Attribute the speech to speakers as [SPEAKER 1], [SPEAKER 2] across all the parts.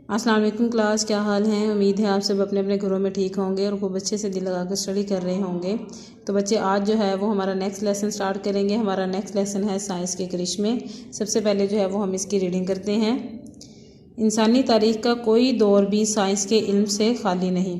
[SPEAKER 1] अस्सलाम वालेकुम क्लास, क्या हाल है। उम्मीद है आप सब अपने अपने घरों में ठीक होंगे और खूब अच्छे से दिल लगा कर स्टडी कर रहे होंगे। तो बच्चे आज जो है वो हमारा नेक्स्ट लेसन स्टार्ट करेंगे। हमारा नेक्स्ट लेसन है साइंस के करिश्मे। सबसे पहले जो है वो हम इसकी रीडिंग करते हैं। इंसानी तारीख का कोई दौर भी साइंस के इल्म से खाली नहीं।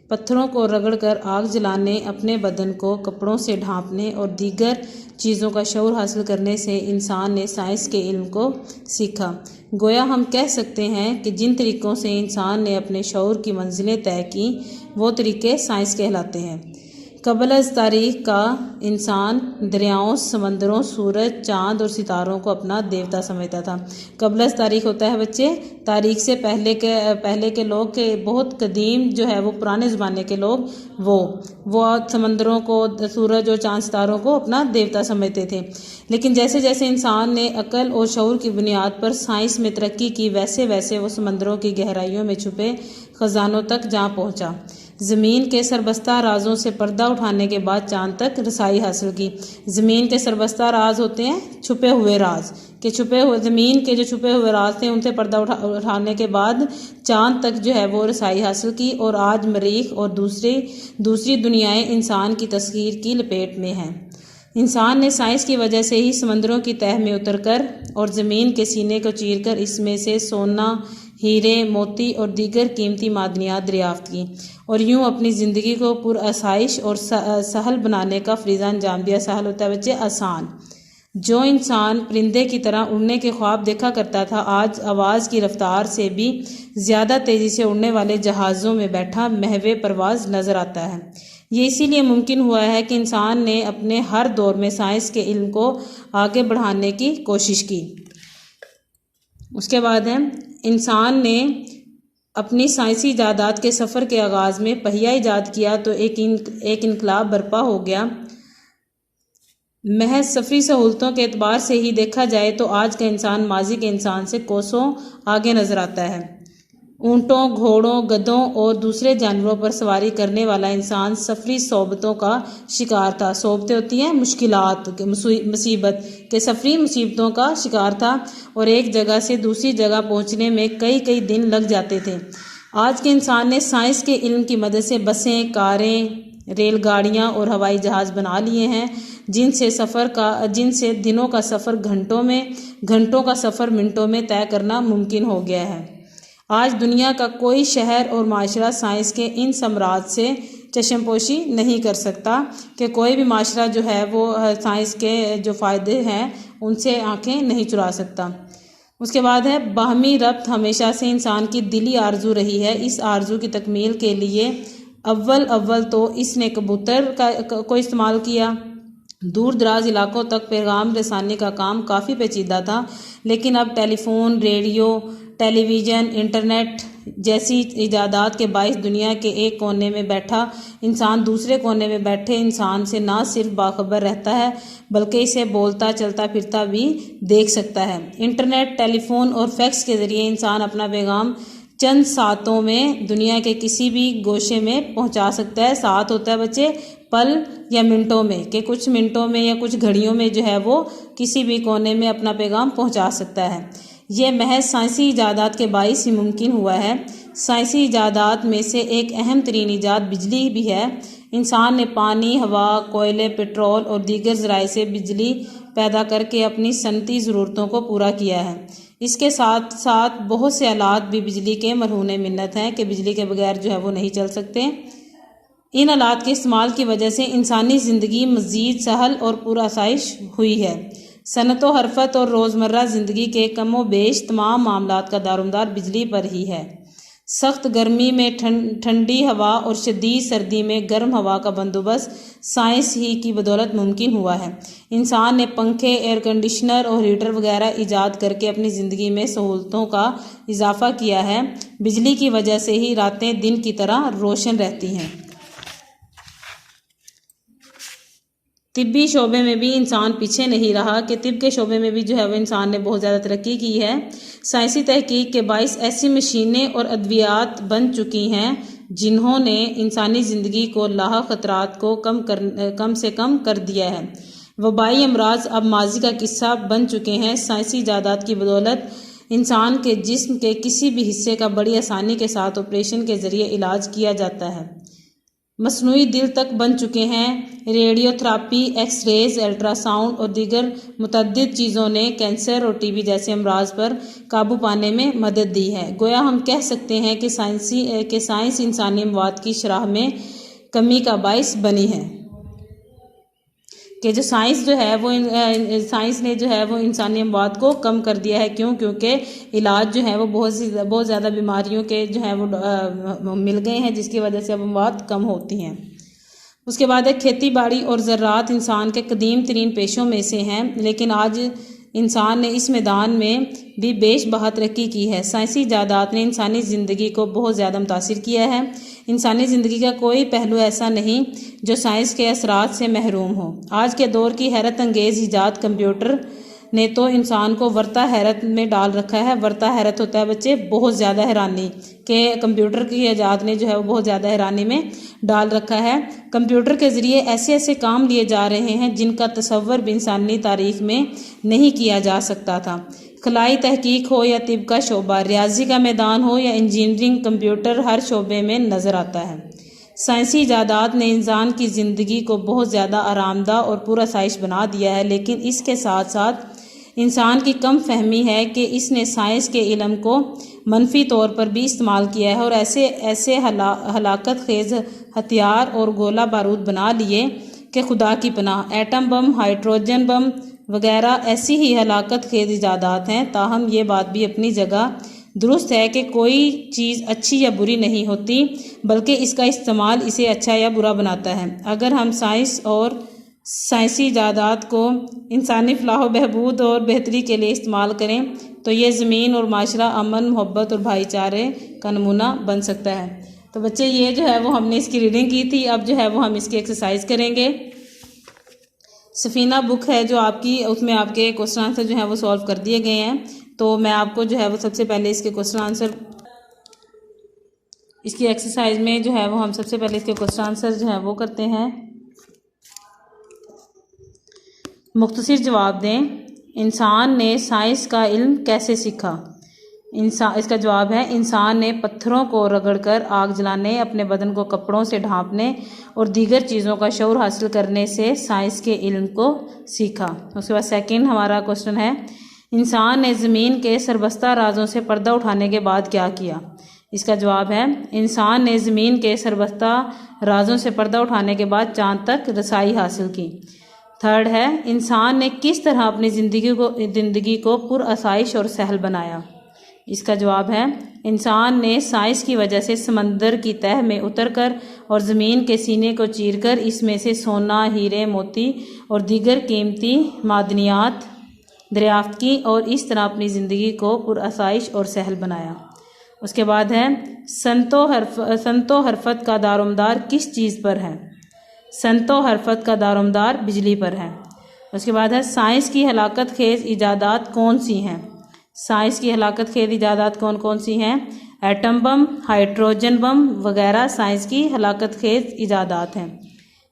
[SPEAKER 1] पत्थरों को रगड़कर आग जलाने, अपने बदन को कपड़ों से ढांपने और दीगर चीज़ों का शऊर हासिल करने से इंसान ने साइंस के इल्म को सीखा। गोया हम कह सकते हैं कि जिन तरीक़ों से इंसान ने अपने शऊर की मंजिलें तय की वो तरीक़े साइंस कहलाते हैं। क़ब्ल अज़ तारीख़ का इंसान दरियाओं, समंदरों, सूरज, चाँद और सितारों को अपना देवता समझता था। क़ब्ल अज़ तारीख़ होता है बच्चे तारीख़ से पहले के लोग के बहुत कदीम जो है वो पुराने ज़माने के लोग वो समंदरों को, सूरज और चाँद सितारों को अपना देवता समझते थे। लेकिन जैसे जैसे इंसान ने अकल और शऊर की बुनियाद पर साइंस में तरक्की की वैसे वैसे वो समंदरों की गहराइयों में छुपे ख़जानों तक जा पहुँचा। ज़मीन के सरबस्ता राजों से पर्दा उठाने के बाद चाँद तक रसाई हासिल की। ज़मीन के सरबस्ता राज होते हैं छुपे हुए राज, के छुपे हुए ज़मीन के जो छुपे हुए राज थे उनसे पर्दा उठाने के बाद चाँद तक जो है वो रसाई हासिल की। और आज मरीख और दूसरी दुनियाएं इंसान की तस्खीर की लपेट में हैं। इंसान ने साइंस की वजह से ही समंदरों की तह में उतरकर और ज़मीन के सीने को चीरकर इसमें से सोना, हीरे, मोती और दीगर कीमती मादनियात दरियाफ्त की और यूं अपनी ज़िंदगी को पुरअसाइश और सहल बनाने का फरीज़ा अंजाम दिया। सहल होता है बच्चे आसान। जो इंसान परिंदे की तरह उड़ने के ख्वाब देखा करता था, आज आवाज़ की रफ्तार से भी ज़्यादा तेज़ी से उड़ने वाले जहाज़ों में बैठा महवे परवाज़ नज़र आता है। ये इसीलिए मुमकिन हुआ है कि इंसान ने अपने हर दौर में साइंस के इल्म को आगे बढ़ाने की कोशिश की। उसके बाद है इंसान ने अपनी साइंसी इजादात के सफ़र के आगाज़ में पहिया ईजाद किया तो एक इनकलाब बर्पा हो गया। महज सफरी सहूलतों के एतबार से ही देखा जाए तो आज का इंसान माजी के इंसान से कोसों आगे नजर आता है। ऊँटों, घोड़ों, गधों और दूसरे जानवरों पर सवारी करने वाला इंसान सफरी सोबतों का शिकार था। सोबतें होती हैं मुश्किलात, मुसीबत के सफरी मुसीबतों का शिकार था और एक जगह से दूसरी जगह पहुंचने में कई कई दिन लग जाते थे। आज के इंसान ने साइंस के इल्म की मदद से बसें, कारें, रेलगाड़ियाँ और हवाई जहाज़ बना लिए हैं जिनसे दिनों का सफ़र घंटों में, घंटों का सफ़र मिनटों में तय करना मुमकिन हो गया है। आज दुनिया का कोई शहर और माशरा साइंस के इन साम्राज्य से चश्मपोशी नहीं कर सकता कि कोई भी माशरा जो है वो साइंस के जो फ़ायदे हैं उनसे आंखें नहीं चुरा सकता। उसके बाद है बाहमी रब्त हमेशा से इंसान की दिली आरजू रही है। इस आरजू की तकमील के लिए अव्वल तो इसने कबूतर को इस्तेमाल किया। दूर दराज इलाकों तक पैगाम रसानी का काम काफ़ी पेचीदा था, लेकिन अब टेलीफोन, रेडियो, टेलीविज़न, इंटरनेट जैसी इजादात के बाइस दुनिया के एक कोने में बैठा इंसान दूसरे कोने में बैठे इंसान से ना सिर्फ बाखबर रहता है बल्कि इसे बोलता, चलता फिरता भी देख सकता है। इंटरनेट, टेलीफोन और फैक्स के ज़रिए इंसान अपना पैगाम चंद सातों में दुनिया के किसी भी गोशे में पहुंचा सकता है। सात होता है बच्चे पल या मिनटों में, कि कुछ मिनटों में या कुछ घड़ियों में जो है वो किसी भी कोने में अपना पैगाम पहुंचा सकता है। यह महज साइंसी इजादात के बाइस ही मुमकिन हुआ है। साइंसी इजादात में से एक अहम तरीन इजाद बिजली भी है। इंसान ने पानी, हवा, कोयले, पेट्रोल और दीगर ज़राए से बिजली पैदा करके अपनी सनती ज़रूरतों को पूरा किया है। इसके साथ साथ बहुत से आलात भी बिजली के मरहूने मिन्नत हैं कि बिजली के बगैर जो है वो नहीं चल सकते। इन आलात के इस्तेमाल की वजह से इंसानी ज़िंदगी मज़ीद सहल और पुरअसाइश हुई है। सनतो हरफत और रोज़मर्रा ज़िंदगी के कमो बेश तमाम मामलात का दारोमदार बिजली पर ही है। सख्त गर्मी में ठंडी हवा और शदीद सर्दी में गर्म हवा का बंदोबस्त साइंस ही की बदौलत मुमकिन हुआ है। इंसान ने पंखे, एयर कंडीशनर और हीटर वगैरह ईजाद करके अपनी ज़िंदगी में सहूलतों का इजाफा किया है। बिजली की वजह से ही रातें दिन की तरह रोशन रहती हैं। तिब्बी शोबे में भी इंसान पीछे नहीं रहा कि तिब के शोबे में भी जो है वो इंसान ने बहुत ज़्यादा तरक्की की है। साइंसी तहकीक के बाइस ऐसी मशीनें और अद्वियात बन चुकी हैं जिन्होंने इंसानी ज़िंदगी को लाह खतरात को कम से कम कर दिया है। वबाई अमराज अब माजी का किस्सा बन चुके हैं। साइंसी इजादात की बदौलत इंसान के जिस्म के किसी भी हिस्से का बड़ी आसानी के साथ ऑपरेशन के ज़रिए इलाज किया जाता है। मसनूई दिल तक बन चुके हैं। रेडियोथेरापी, एक्सरेज, अल्ट्रासाउंड और दीगर मुतअद्दिद चीज़ों ने कैंसर और टीबी जैसे अमराज पर काबू पाने में मदद दी है। गोया हम कह सकते हैं कि साइंस इंसानी मवाद की शरह में कमी का बाइस बनी है, कि जो साइंस जो है वो साइंस ने जो है वो इंसानी अमवात को कम कर दिया है। क्योंकि इलाज जो है वो बहुत ज़्यादा बीमारियों के जो है वो मिल गए हैं, जिसकी वजह से अब अमवात कम होती हैं। उसके बाद है खेती बाड़ी और ज़राअत इंसान के कदीम तरीन पेशों में से हैं, लेकिन आज इंसान ने इस मैदान में भी बेशबहा तरक्की की है। साइंसी इजादात ने इंसानी ज़िंदगी को बहुत ज़्यादा मुतासिर किया है। इंसानी ज़िंदगी का कोई पहलू ऐसा नहीं जो साइंस के असरात से महरूम हो। आज के दौर की हैरत अंगेज़ इजाद कंप्यूटर ने तो इंसान को वर्ता हैरत में डाल रखा है। वर्ता हैरत होता है बच्चे बहुत ज़्यादा हैरानी, के कंप्यूटर की इजाद ने जो है वो बहुत ज़्यादा हैरानी में डाल रखा है। कंप्यूटर के ज़रिए ऐसे ऐसे काम लिए जा रहे हैं जिनका तसव्वुर भी इंसानी तारीख़ में नहीं किया जा सकता था। खलाई तहकीक हो या तिब का शोबा, रियाजी का मैदान हो या इंजीनियरिंग, कंप्यूटर हर शोबे में नज़र आता है। साइंसी इजादात ने इंसान की ज़िंदगी को बहुत ज़्यादा आरामदा और पुरआसाइश बना दिया है, लेकिन इसके साथ साथ इंसान की कम फहमी है कि इसने साइंस के इल्म को मनफी तौर पर भी इस्तेमाल किया है और ऐसे हलाकत खेज़ हथियार और गोला बारूद बना लिए कि खुदा की पनाह। एटम बम, हाइड्रोजन बम वगैरह ऐसी ही हलाकत खेज़ इजादात हैं। ताहम ये बात भी अपनी जगह दुरुस्त है कि कोई चीज़ अच्छी या बुरी नहीं होती, बल्कि इसका इस्तेमाल इसे अच्छा या बुरा बनाता है। अगर हम साइंस और साइंसी इजादात को इंसानी फलाह बहबूद और बेहतरी के लिए इस्तेमाल करें तो ये ज़मीन और माशरा अमन, मोहब्बत और भाईचारे का नमूना बन सकता है। तो बच्चे ये जो है वो हमने इसकी रीडिंग की थी। अब जो है वो हम इसकी एक्सरसाइज करेंगे। सफ़ीना बुक है जो आपकी, उसमें आपके क्वेश्चन आंसर जो है वो सॉल्व कर दिए गए हैं। तो मैं आपको जो है वो सबसे पहले इसके क्वेश्चन आंसर, इसकी एक्सरसाइज में जो है वो हम सबसे पहले इसके क्वेश्चन आंसर जो है वो करते हैं। मुख्तसर जवाब दें। इंसान ने साइंस का इल्म कैसे सीखा? इसका जवाब है इंसान ने पत्थरों को रगड़कर आग जलाने, अपने बदन को कपड़ों से ढांपने और दीगर चीज़ों का शऊर हासिल करने से साइंस के इल्म को सीखा। उसके बाद सेकंड हमारा क्वेश्चन है, इंसान ने ज़मीन के सरबस्ता राजों से पर्दा उठाने के बाद क्या किया? इसका जवाब है इंसान ने ज़मीन के सरबस्ता राजों से पर्दा उठाने के बाद चाँद तक रसाई हासिल की। थर्ड है, इंसान ने किस तरह अपनी ज़िंदगी को पुरआसाइश और सहल बनाया? इसका जवाब है इंसान ने साइंस की वजह से समंदर की तह में उतरकर और ज़मीन के सीने को चीरकर इसमें से सोना, हीरे, मोती और दीगर कीमती मादनियात दरियाफ्त की और इस तरह अपनी ज़िंदगी को पुरआसाइश और सहल बनाया। उसके बाद है, संतो हरफत का दारोमदार किस चीज़ पर है? संतो हरफत का दारोमदार बिजली पर है। उसके बाद है, साइंस की हलाकत खेज़ इजादात कौन सी हैं? साइंस की हलाकत खेज़ इजादात कौन कौन सी हैं? एटम बम, हाइड्रोजन बम वगैरह साइंस की हलाकत खेज़ इजादात हैं।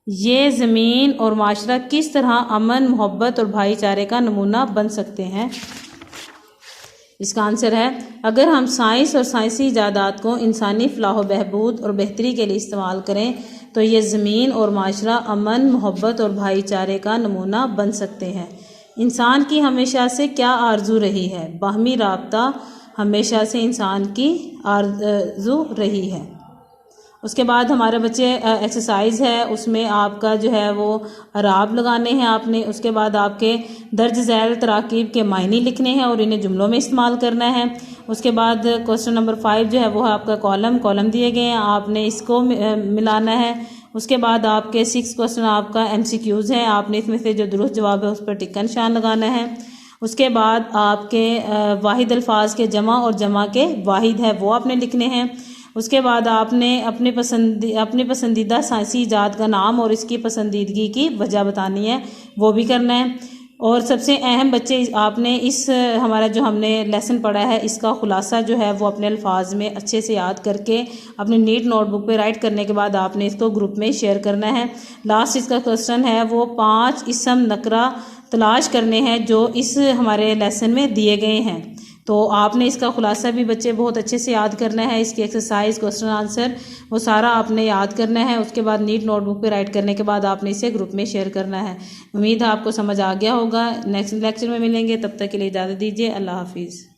[SPEAKER 1] ये ज़मीन और माशरा किस तरह अमन, मोहब्बत और भाईचारे का नमूना बन सकते हैं? इसका आंसर है, अगर हम साइंस और साइंसी इजादात को इंसानी फलाह बहबूद और बेहतरी के लिए इस्तेमाल करें तो ये ज़मीन और माशरा अमन, मोहब्बत और भाईचारे का नमूना बन सकते हैं। इंसान की हमेशा से क्या आरजू रही है? बाहमी राब्ता हमेशा से इंसान की आरजू रही है। उसके बाद हमारे बच्चे एक्सरसाइज है, उसमें आपका जो है वो अराब लगाने हैं आपने। उसके बाद आपके दर्ज झैल तराकीब के मायने लिखने हैं और इन्हें जुमलों में इस्तेमाल करना है। उसके बाद क्वेश्चन नंबर 5 जो है वो है आपका कॉलम दिए गए हैं, आपने इसको मिलाना है। उसके बाद आपके 6 क्वेश्चन आपका MCQs हैं, आपने इसमें से जो दुरुस्त जवाब है उस पर टिक्का निशान लगाना है। उसके बाद आपके वाहिद अल्फाज के जमा और जमा के वाहिद है वो आपने लिखने हैं। उसके बाद आपने अपनी पसंदीदा साइंसी इजाद का नाम और इसकी पसंदीदगी की वजह बतानी है, वो भी करना है। और सबसे अहम बच्चे, आपने इस हमारा जो हमने लेसन पढ़ा है इसका खुलासा जो है वो अपने अल्फाज में अच्छे से याद करके अपनी नीट नोटबुक पे राइट करने के बाद आपने इसको ग्रुप में शेयर करना है। लास्ट इसका क्वेश्चन है वो 5 इसम नकरा तलाश करने हैं जो इस हमारे लेसन में दिए गए हैं। तो आपने इसका खुलासा भी बच्चे बहुत अच्छे से याद करना है। इसकी एक्सरसाइज, क्वेश्चन आंसर वो सारा आपने याद करना है। उसके बाद नीट नोटबुक पे राइट करने के बाद आपने इसे ग्रुप में शेयर करना है। उम्मीद है आपको समझ आ गया होगा। नेक्स्ट लेक्चर में मिलेंगे, तब तक के लिए इजाज़त दीजिए। अल्लाह हाफिज़।